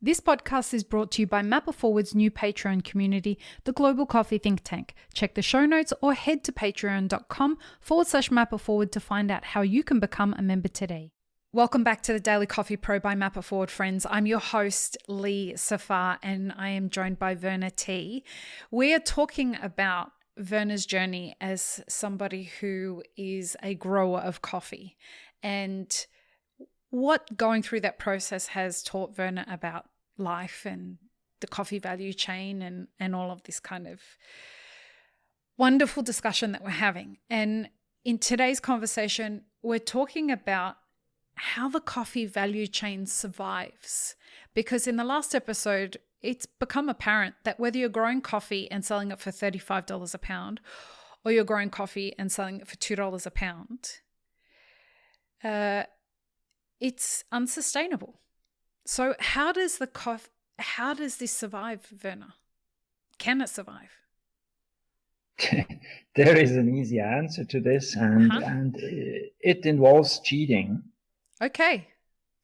This podcast is brought to you by Mapper Forward's new Patreon community, the Global Coffee Think Tank. Check the show notes or head to patreon.com/Mapper Forward to find out how you can become a member today. Welcome back to the Daily Coffee Pro by Mapper Forward, friends. I'm your host, Lee Safar, and I am joined by Werner Thie. We are talking about Werner's journey as somebody who is a grower of coffee and what going through that process has taught Werner about life and the coffee value chain and all of this kind of wonderful discussion that we're having. And in today's conversation, we're talking about how the coffee value chain survives. Because in the last episode, it's become apparent that whether you're growing coffee and selling it for $35 a pound, or you're growing coffee and selling it for $2 a pound, it's unsustainable. So how does this survive, Werner? Can it survive? There is an easy answer to this, and it involves cheating. Okay.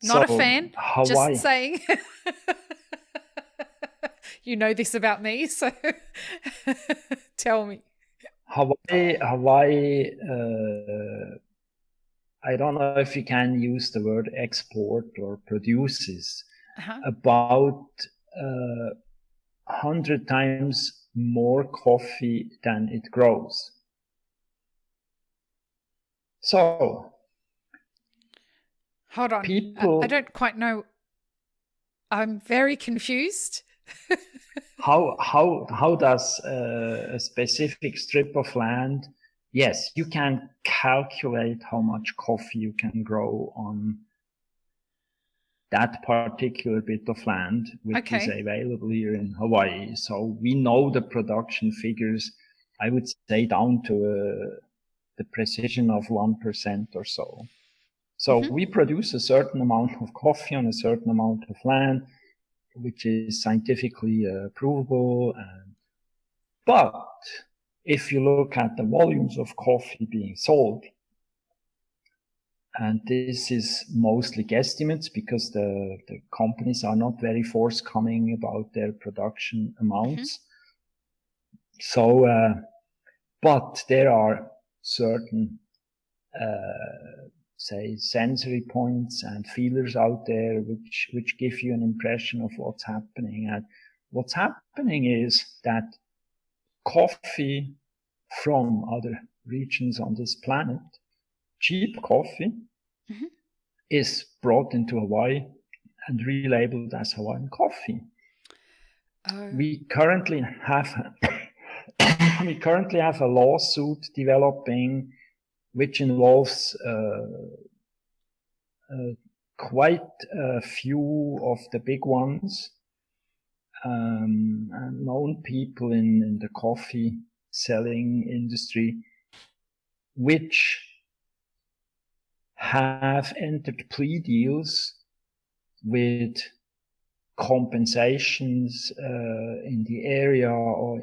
Not a fan. Hawaii. Just saying. You know this about me, so tell me. Hawaii, I don't know if you can use the word export or produces about 100 times more coffee than it grows. So, hold on. I don't quite know. I'm very confused. How does a specific strip of land? Yes, you can calculate how much coffee you can grow on that particular bit of land, which is available here in Hawaii. So we know the production figures, I would say down to the precision of 1% or so. So we produce a certain amount of coffee on a certain amount of land, which is scientifically provable. But if you look at the volumes of coffee being sold, and this is mostly guesstimates because the companies are not very forthcoming about their production amounts. So, but there are certain, say, sensory points and feelers out there which give you an impression of what's happening. And what's happening is that coffee from other regions on this planet, cheap coffee, is brought into Hawaii and relabeled as Hawaiian coffee. We currently have a lawsuit developing which involves quite a few of the big ones, and known people in the coffee selling industry, which have entered plea deals with compensations in the area or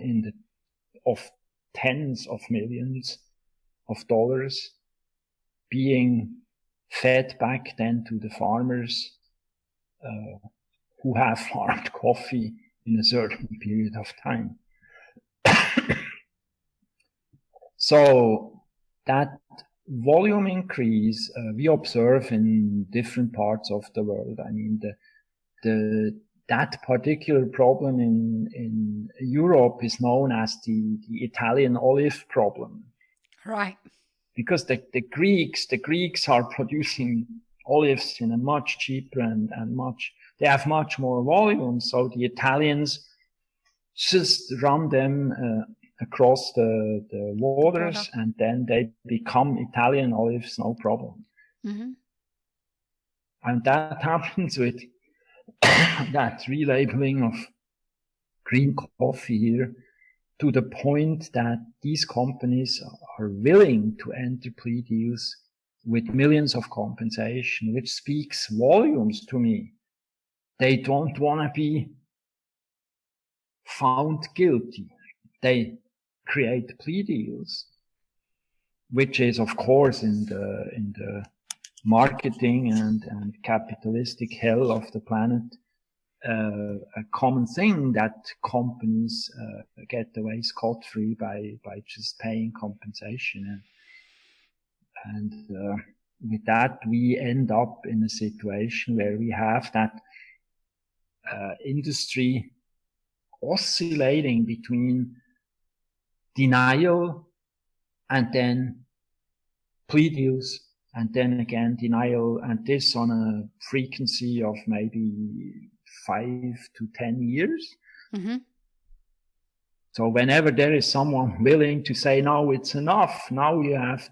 of tens of millions of dollars being fed back then to the farmers who have farmed coffee in a certain period of time. So that volume increase we observe in different parts of the world. I mean, that particular problem in Europe is known as the Italian olive problem. Right. Because the Greeks are producing olives in a much cheaper and they have much more volume. So the Italians just run them across the waters, and then they become Italian olives, no problem. And that happens with that relabeling of green coffee here, to the point that these companies are willing to enter plea deals with millions of compensation, which speaks volumes to me. They don't want to be found guilty. They create plea deals, which is, of course, in the marketing and capitalistic hell of the planet, a common thing that companies get away scot-free by just paying compensation. And with that, we end up in a situation where we have that industry oscillating between denial and then plea deals, and then again denial, and this on a frequency of maybe 5 to 10 years. Mm-hmm. So whenever there is someone willing to say, no, it's enough, now you have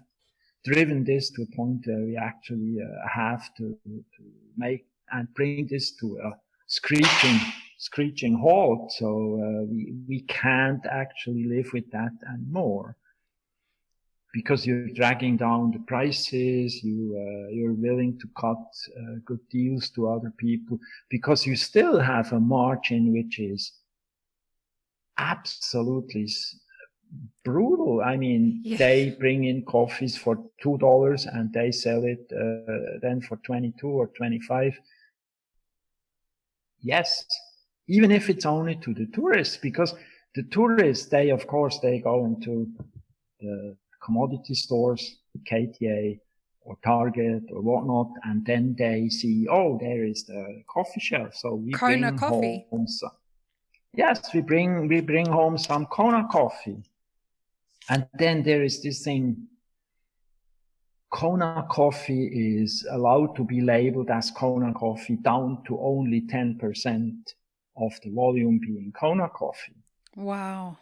driven this to a point where we actually have to make and bring this to a screeching halt. So we can't actually live with that anymore, because you're dragging down the prices, you're willing to cut good deals to other people, because you still have a margin which is absolutely brutal. I mean, yeah. They bring in coffees for $2 and they sell it then for 22 or 25. Yes, even if it's only to the tourists, because the tourists, they go into the commodity stores, KTA or Target or whatnot, and then they see, oh, there is the coffee shelf. So we Kona bring coffee. home some. Yes, we bring home some Kona coffee. And then there is this thing, Kona coffee is allowed to be labeled as Kona coffee down to only 10% of the volume being Kona coffee. Wow.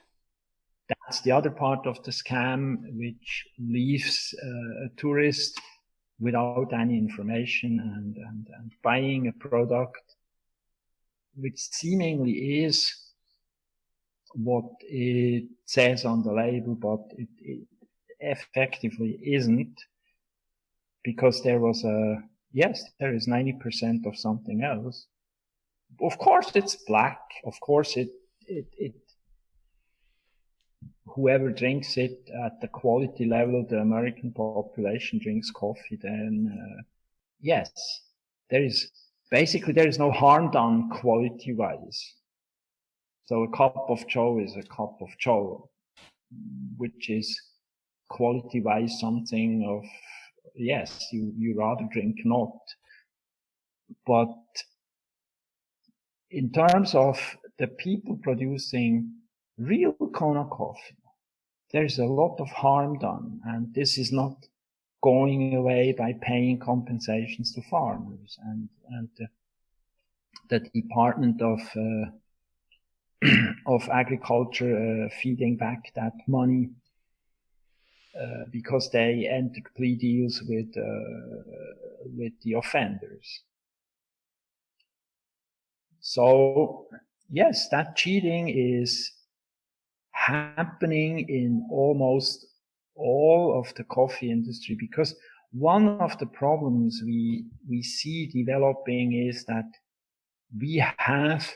That's the other part of the scam, which leaves a tourist without any information and buying a product which seemingly is what it says on the label, but it effectively isn't, because there is 90% of something else. Of course it's black. Of course it whoever drinks it at the quality level the American population drinks coffee, then yes, there is no harm done quality wise. So a cup of Joe is a cup of Joe, which is quality wise something of, yes, you rather drink not. But in terms of the people producing real Kona coffee, there's a lot of harm done, and this is not going away by paying compensations to farmers, and the Department of Agriculture feeding back that money because they entered plea deals with the offenders. So yes, that cheating is happening in almost all of the coffee industry, because one of the problems we see developing is that we have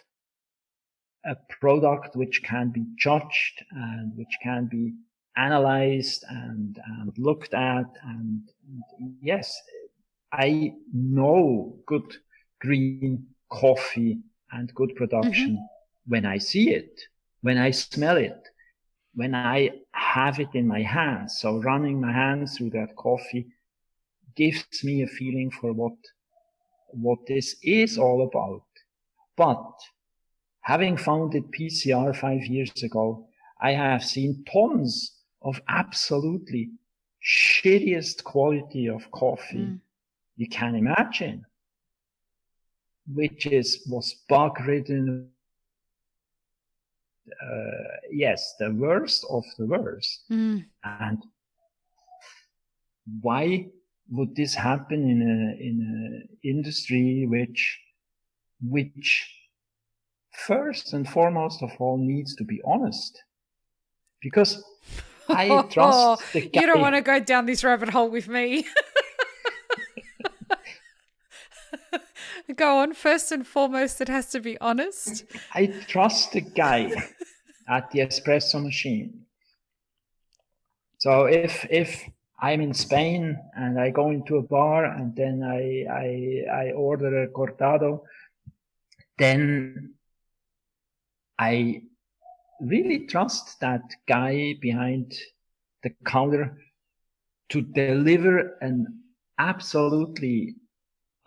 a product which can be judged and which can be analyzed and looked at, and yes, I know good green coffee and good production when I see it, when I smell it, when I have it in my hands. So running my hands through that coffee gives me a feeling for what this is all about. But having founded PCR 5 years ago, I have seen tons of absolutely shittiest quality of coffee you can imagine, which was bug-ridden. Yes, the worst of the worst. And why would this happen in an industry which first and foremost of all needs to be honest? Because I trust the guy. You don't want to go down this rabbit hole with me. Go on. First and foremost, it has to be honest. I trust the guy at the espresso machine. So if I'm in Spain and I go into a bar and then I order a cortado, then I really trust that guy behind the counter to deliver an absolutely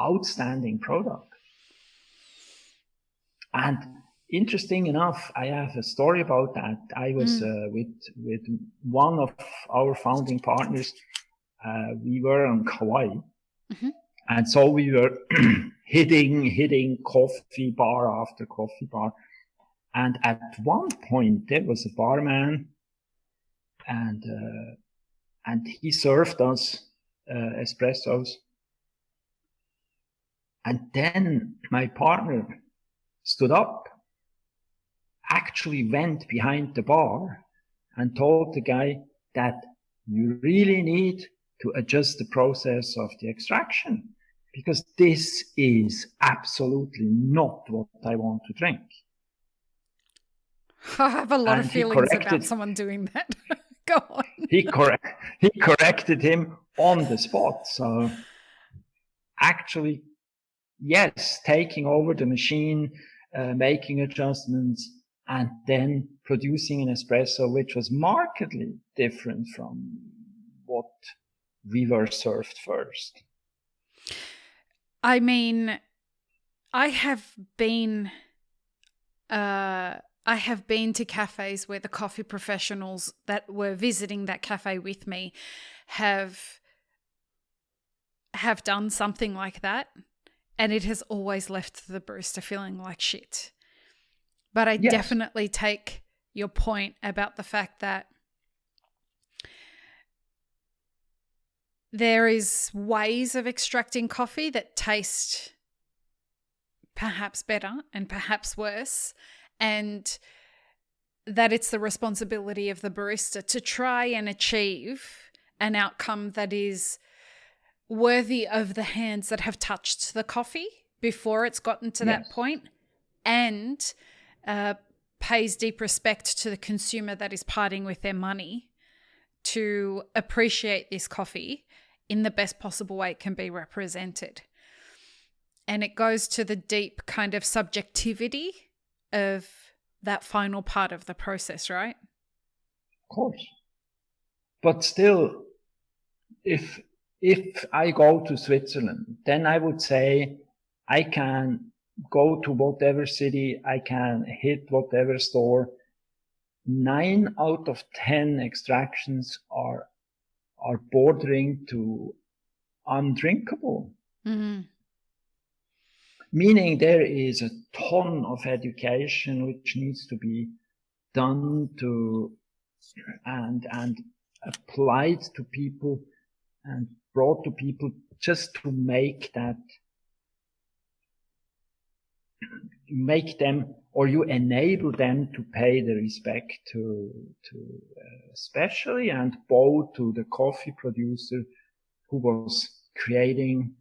outstanding product. And interesting enough, I have a story about that. I was with one of our founding partners. We were on Kauai, and so we were hitting coffee bar after coffee bar. And at one point, there was a barman, and he served us espressos. And then my partner stood up, actually went behind the bar and told the guy that you really need to adjust the process of the extraction, because this is absolutely not what I want to drink. I have a lot of feelings about someone doing that. Go on. He corrected him on the spot. So actually, yes, taking over the machine, making adjustments, and then producing an espresso which was markedly different from what we were served first. I mean, I have been to cafes where the coffee professionals that were visiting that cafe with me have done something like that, and it has always left the barista feeling like shit. But I definitely take your point about the fact that there is ways of extracting coffee that taste perhaps better and perhaps worse, and that it's the responsibility of the barista to try and achieve an outcome that is worthy of the hands that have touched the coffee before it's gotten to that point, and pays deep respect to the consumer that is parting with their money to appreciate this coffee in the best possible way it can be represented. And it goes to the deep kind of subjectivity of that final part of the process, right? Of course. But still, if I go to Switzerland, then I would say I can go to whatever city, I can hit whatever store. 9 out of 10 extractions are bordering to undrinkable. Mm-hmm. Meaning there is a ton of education which needs to be done to and applied to people and brought to people just to make them, or you enable them to pay the respect to especially and bow to the coffee producer who was creating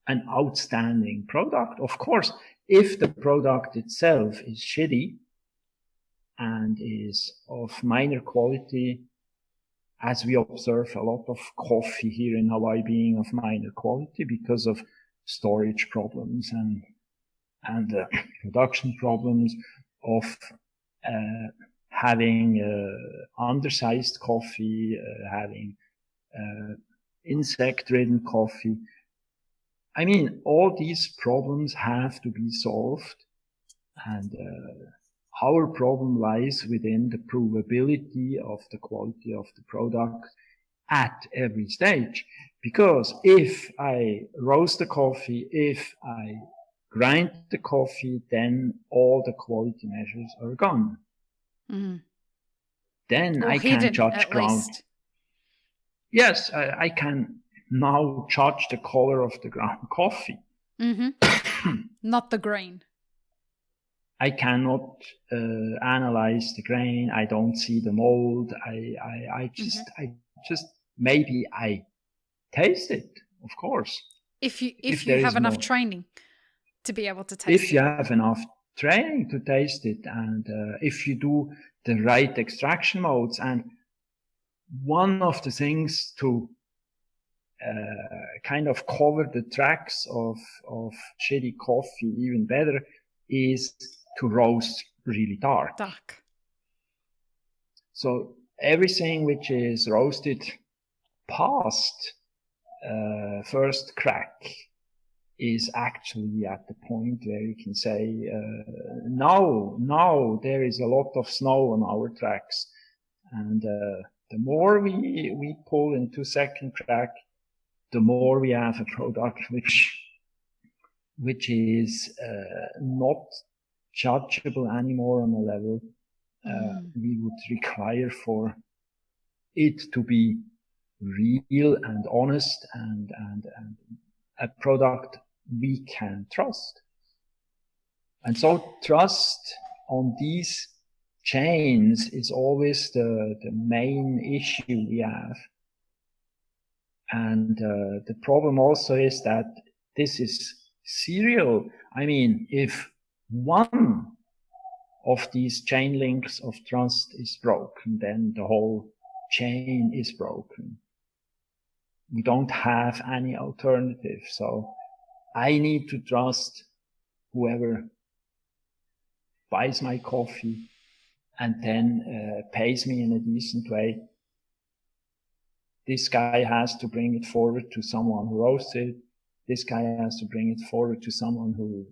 an outstanding product. Of course, if the product itself is shitty and is of minor quality, as we observe a lot of coffee here in Hawaii being of minor quality because of storage problems and production problems of having undersized coffee, having insect-ridden coffee. I mean, all these problems have to be solved, and our problem lies within the provability of the quality of the product at every stage. Because if I roast the coffee, if I grind the coffee, then all the quality measures are gone. Mm-hmm. Then I can judge ground. Yes, I can now judge the color of the ground coffee. Mm-hmm. Not the grain. I cannot analyze the grain. I don't see the mold. I just maybe I taste it, of course. If you have enough training to be able to taste it. If you have enough training to taste it, and if you do the right extraction modes. And one of the things to kind of cover the tracks of shitty coffee even better is to roast really dark. So everything which is roasted past first crack is actually at the point where you can say, now there is a lot of snow on our tracks. And the more we pull into second crack, the more we have a product which is not judgeable anymore on a level we would require for it to be real and honest and a product we can trust. And so trust on these chains is always the main issue we have. And the problem also is that this is serial. I mean, if one of these chain links of trust is broken, then the whole chain is broken. We don't have any alternative. So I need to trust whoever buys my coffee and then pays me in a decent way. This guy has to bring it forward to someone who roasts it. This guy has to bring it forward to someone who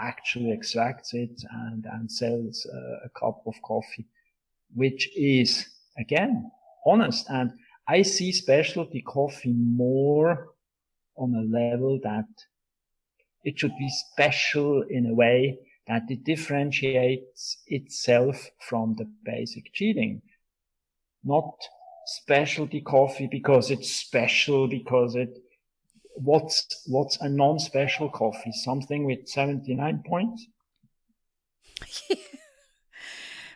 actually extracts it and sells a cup of coffee, which is, again, honest. And I see specialty coffee more on a level that it should be special in a way that it differentiates itself from the basic cheating. Not specialty coffee because it's special, because what's a non-special coffee? Something with 79 points?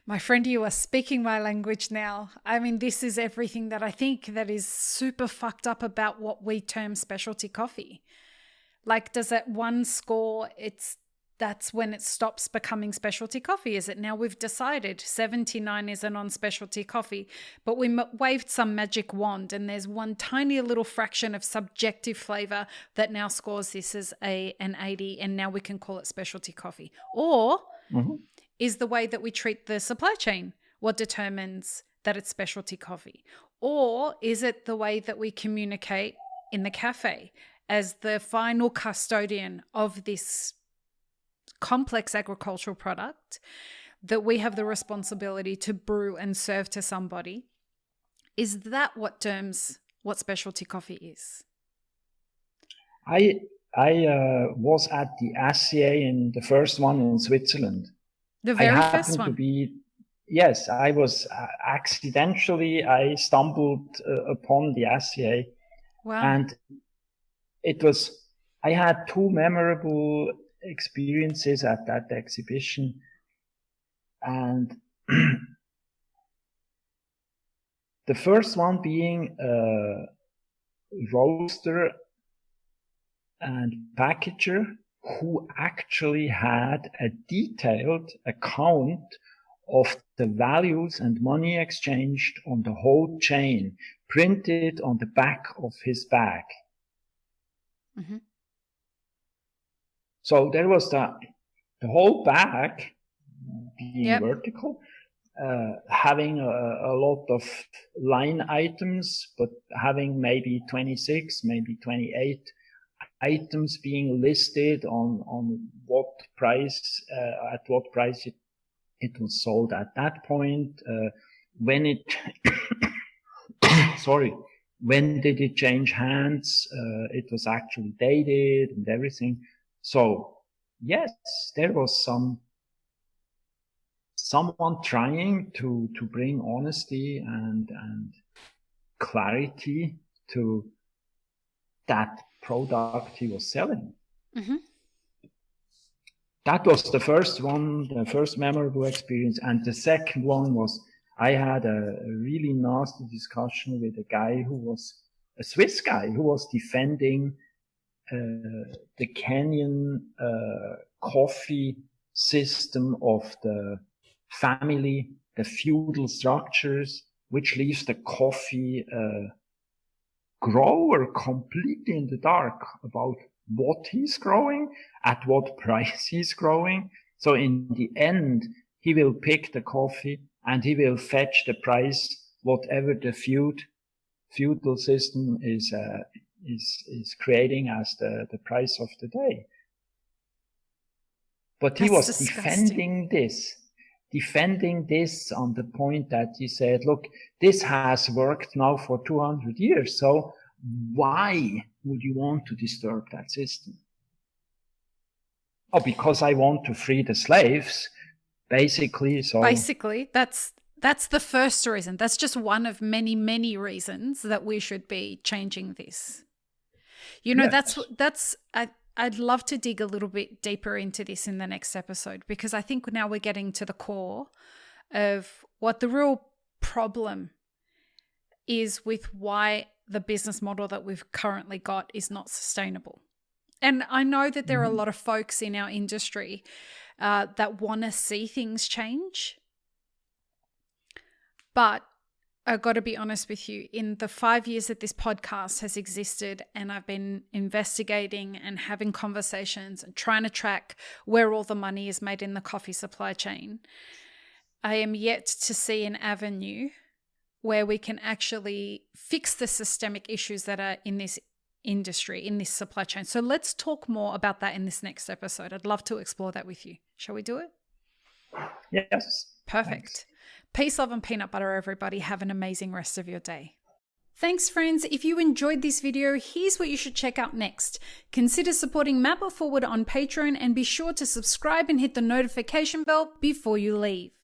My friend, you are speaking my language now. I mean, this is everything that I think that is super fucked up about what we term specialty coffee. Like, does that one score, that's when it stops becoming specialty coffee? Is it now we've decided 79 is a non-specialty coffee, but we waved some magic wand and there's one tiny little fraction of subjective flavor that now scores this as an 80 and now we can call it specialty coffee? Or is the way that we treat the supply chain what determines that it's specialty coffee? Or is it the way that we communicate in the cafe as the final custodian of this complex agricultural product that we have the responsibility to brew and serve to somebody? Is that what terms what specialty coffee is? I was at the ACA in the first one in Switzerland. The very first one? Yes, I was accidentally, I stumbled upon the ACA. Wow. And I had two memorable experiences at that exhibition. And the first one being a roaster and packager who actually had a detailed account of the values and money exchanged on the whole chain, printed on the back of his bag. Mm-hmm. So there was the whole bag being vertical, having a lot of line items, but having maybe 26, maybe 28 items being listed on what price, at what price it was sold at that point, when it, when did it change hands? It was actually dated and everything. So yes, there was someone trying to bring honesty and clarity to that product he was selling. Mm-hmm. That was the first one, the first memorable experience. And the second one was, I had a really nasty discussion with a guy who was a Swiss guy who was defending the Kenyan coffee system of the family, the feudal structures, which leaves the coffee grower completely in the dark about what he's growing, at what price he's growing. So in the end, he will pick the coffee and he will fetch the price, whatever the feudal system is creating as the price of the day. But he was defending this on the point that he said, look, this has worked now for 200 years. So why would you want to disturb that system? Oh, because I want to free the slaves, basically. So basically, that's the first reason. That's just one of many, many reasons that we should be changing this. You know, yes. I'd love to dig a little bit deeper into this in the next episode, because I think now we're getting to the core of what the real problem is with why the business model that we've currently got is not sustainable. And I know that there are a lot of folks in our industry that want to see things change. But I've got to be honest with you, in the 5 years that this podcast has existed and I've been investigating and having conversations and trying to track where all the money is made in the coffee supply chain, I am yet to see an avenue where we can actually fix the systemic issues that are in this industry, in this supply chain. So let's talk more about that in this next episode. I'd love to explore that with you. Shall we do it? Yes. Perfect. Thanks. Peace, love, and peanut butter, everybody. Have an amazing rest of your day. Thanks, friends. If you enjoyed this video, here's what you should check out next. Consider supporting Map It Forward on Patreon and be sure to subscribe and hit the notification bell before you leave.